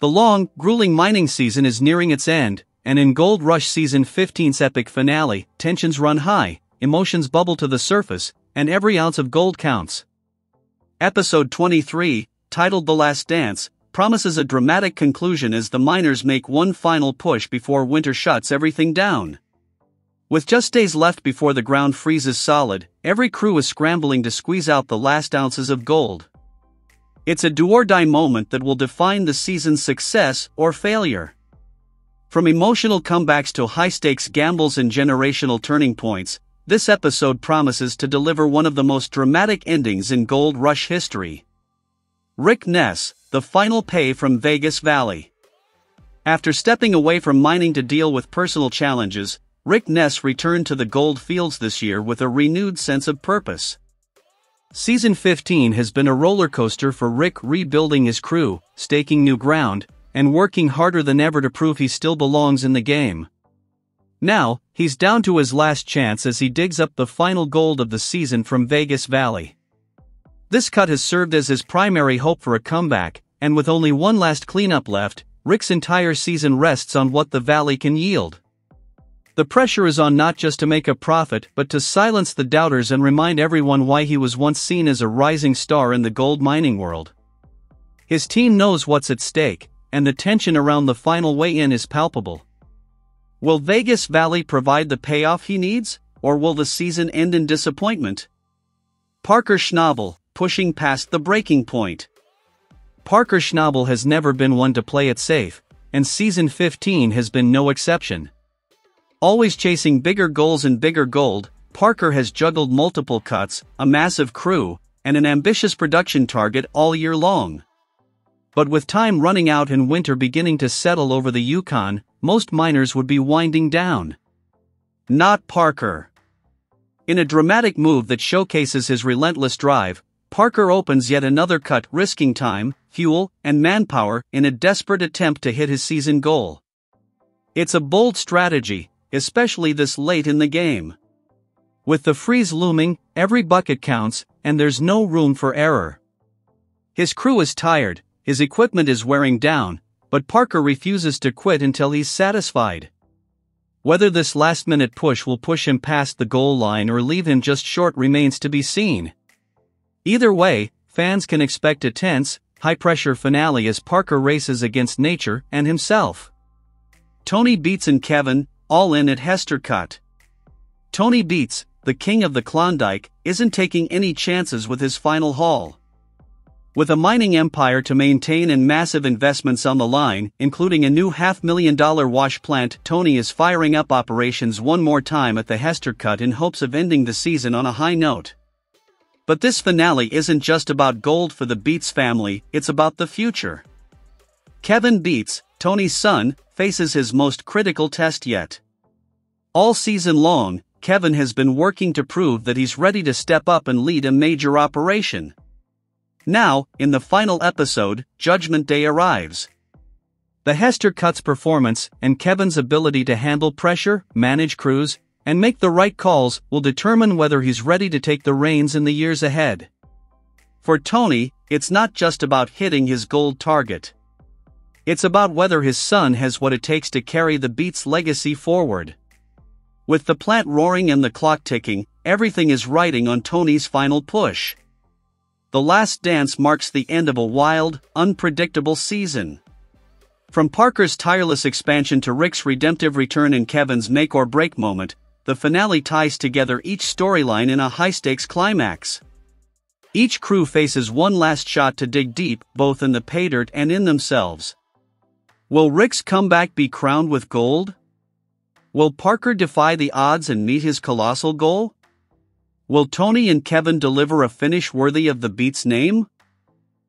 The long, grueling mining season is nearing its end, and in Gold Rush Season 15's epic finale, tensions run high, emotions bubble to the surface, and every ounce of gold counts. Episode 23, titled The Last Dance, promises a dramatic conclusion as the miners make one final push before winter shuts everything down. With just days left before the ground freezes solid, every crew is scrambling to squeeze out the last ounces of gold. It's a do-or-die moment that will define the season's success or failure. From emotional comebacks to high-stakes gambles and generational turning points, this episode promises to deliver one of the most dramatic endings in Gold Rush history. Rick Ness, the final pay from Vegas Valley. After stepping away from mining to deal with personal challenges, Rick Ness returned to the gold fields this year with a renewed sense of purpose. Season 15 has been a roller coaster for Rick, rebuilding his crew, staking new ground, and working harder than ever to prove he still belongs in the game. Now, he's down to his last chance as he digs up the final gold of the season from Vegas Valley. This cut has served as his primary hope for a comeback, and with only one last cleanup left, Rick's entire season rests on what the valley can yield. The pressure is on not just to make a profit but to silence the doubters and remind everyone why he was once seen as a rising star in the gold mining world. His team knows what's at stake, and the tension around the final weigh-in is palpable. Will Vegas Valley provide the payoff he needs, or will the season end in disappointment? Parker Schnabel, pushing past the breaking point. Parker Schnabel has never been one to play it safe, and Season 15 has been no exception. Always chasing bigger goals and bigger gold, Parker has juggled multiple cuts, a massive crew, and an ambitious production target all year long. But with time running out and winter beginning to settle over the Yukon, most miners would be winding down. Not Parker. In a dramatic move that showcases his relentless drive, Parker opens yet another cut, risking time, fuel, and manpower in a desperate attempt to hit his season goal. It's a bold strategy, especially this late in the game. With the freeze looming, every bucket counts, and there's no room for error. His crew is tired, his equipment is wearing down, but Parker refuses to quit until he's satisfied. Whether this last-minute push will push him past the goal line or leave him just short remains to be seen. Either way, fans can expect a tense, high-pressure finale as Parker races against nature and himself. Tony Beats and Kevin, all in at Hester Cut. Tony Beats, the king of the Klondike, isn't taking any chances with his final haul. With a mining empire to maintain and massive investments on the line, including a new $500,000 wash plant, Tony is firing up operations one more time at the Hester Cut in hopes of ending the season on a high note. But this finale isn't just about gold for the Beats family, it's about the future. Kevin Beats, Tony's son, faces his most critical test yet. All season long, Kevin has been working to prove that he's ready to step up and lead a major operation. Now, in the final episode, Judgment Day arrives. The Hester Cut's performance and Kevin's ability to handle pressure, manage crews, and make the right calls will determine whether he's ready to take the reins in the years ahead. For Tony, it's not just about hitting his gold target. It's about whether his son has what it takes to carry the Beats legacy forward. With the plant roaring and the clock ticking, everything is riding on Tony's final push. The Last Dance marks the end of a wild, unpredictable season. From Parker's tireless expansion to Rick's redemptive return and Kevin's make-or-break moment, the finale ties together each storyline in a high-stakes climax. Each crew faces one last shot to dig deep, both in the pay dirt and in themselves. Will Rick's comeback be crowned with gold? Will Parker defy the odds and meet his colossal goal? Will Tony and Kevin deliver a finish worthy of the Beats name?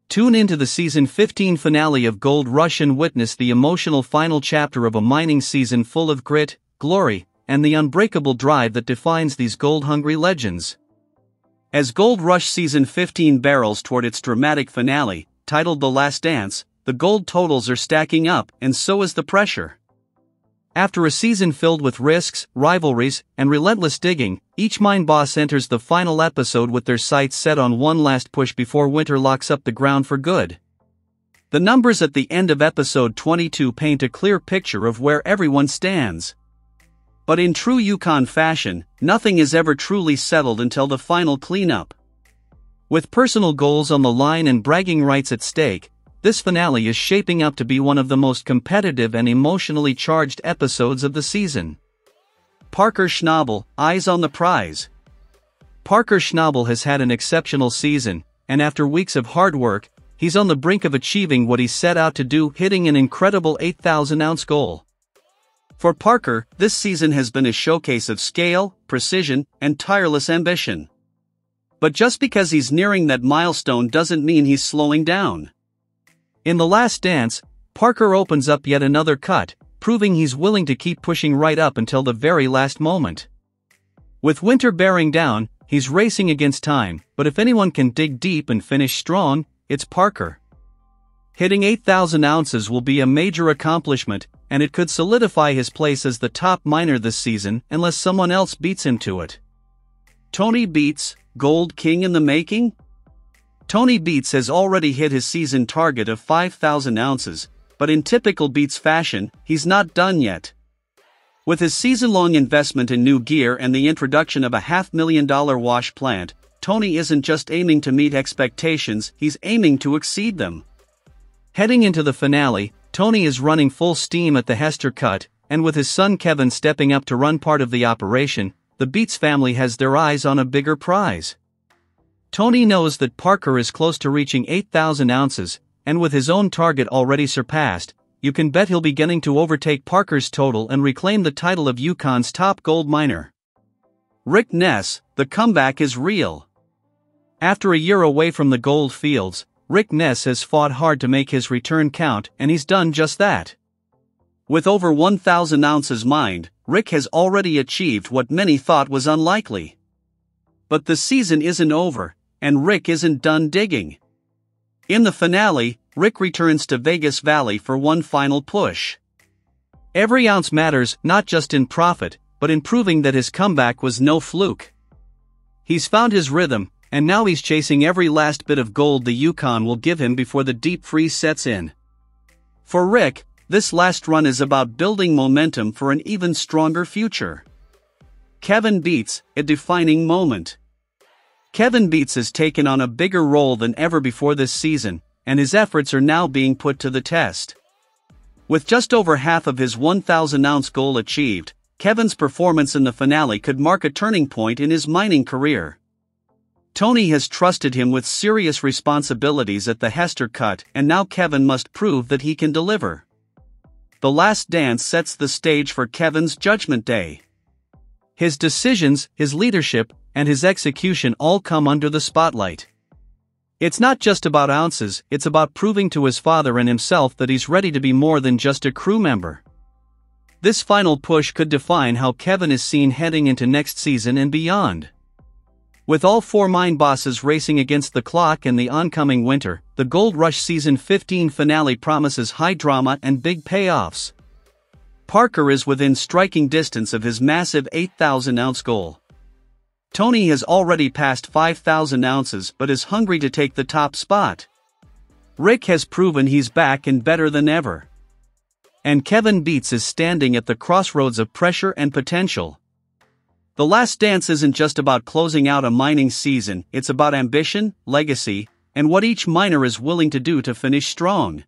Tune into the Season 15 finale of Gold Rush and witness the emotional final chapter of a mining season full of grit, glory, and the unbreakable drive that defines these gold-hungry legends. As Gold Rush Season 15 barrels toward its dramatic finale, titled The Last Dance, the gold totals are stacking up, and so is the pressure. After a season filled with risks, rivalries, and relentless digging, each mine boss enters the final episode with their sights set on one last push before winter locks up the ground for good. The numbers at the end of episode 22 paint a clear picture of where everyone stands. But in true Yukon fashion, nothing is ever truly settled until the final cleanup. With personal goals on the line and bragging rights at stake, this finale is shaping up to be one of the most competitive and emotionally charged episodes of the season. Parker Schnabel, eyes on the prize. Parker Schnabel has had an exceptional season, and after weeks of hard work, he's on the brink of achieving what he set out to do, hitting an incredible 8,000-ounce goal. For Parker, this season has been a showcase of scale, precision, and tireless ambition. But just because he's nearing that milestone doesn't mean he's slowing down. In The Last Dance, Parker opens up yet another cut, proving he's willing to keep pushing right up until the very last moment. With winter bearing down, he's racing against time, but if anyone can dig deep and finish strong, it's Parker. Hitting 8,000 ounces will be a major accomplishment, and it could solidify his place as the top miner this season unless someone else beats him to it. Tony Beats, Gold King in the making? Tony Beats has already hit his season target of 5,000 ounces, but in typical Beats fashion, he's not done yet. With his season-long investment in new gear and the introduction of a $500,000 wash plant, Tony isn't just aiming to meet expectations, he's aiming to exceed them. Heading into the finale, Tony is running full steam at the Hester Cut, and with his son Kevin stepping up to run part of the operation, the Beats family has their eyes on a bigger prize. Tony knows that Parker is close to reaching 8,000 ounces, and with his own target already surpassed, you can bet he'll be beginning to overtake Parker's total and reclaim the title of Yukon's top gold miner. Rick Ness, the comeback is real. After a year away from the gold fields, Rick Ness has fought hard to make his return count, and he's done just that. With over 1,000 ounces mined, Rick has already achieved what many thought was unlikely. But the season isn't over, and Rick isn't done digging. In the finale, Rick returns to Vegas Valley for one final push. Every ounce matters, not just in profit, but in proving that his comeback was no fluke. He's found his rhythm, and now he's chasing every last bit of gold the Yukon will give him before the deep freeze sets in. For Rick, this last run is about building momentum for an even stronger future. Kevin Beats, a defining moment. Kevin Beats has taken on a bigger role than ever before this season, and his efforts are now being put to the test. With just over half of his 1,000-ounce goal achieved, Kevin's performance in the finale could mark a turning point in his mining career. Tony has trusted him with serious responsibilities at the Hester Cut, and now Kevin must prove that he can deliver. The Last Dance sets the stage for Kevin's Judgment Day. His decisions, his leadership, and his execution all come under the spotlight. It's not just about ounces, it's about proving to his father and himself that he's ready to be more than just a crew member. This final push could define how Kevin is seen heading into next season and beyond. With all four mine bosses racing against the clock and the oncoming winter, the Gold Rush Season 15 finale promises high drama and big payoffs. Parker is within striking distance of his massive 8,000-ounce goal. Tony has already passed 5,000 ounces but is hungry to take the top spot. Rick has proven he's back and better than ever. And Kevin Beats is standing at the crossroads of pressure and potential. The Last Dance isn't just about closing out a mining season, it's about ambition, legacy, and what each miner is willing to do to finish strong.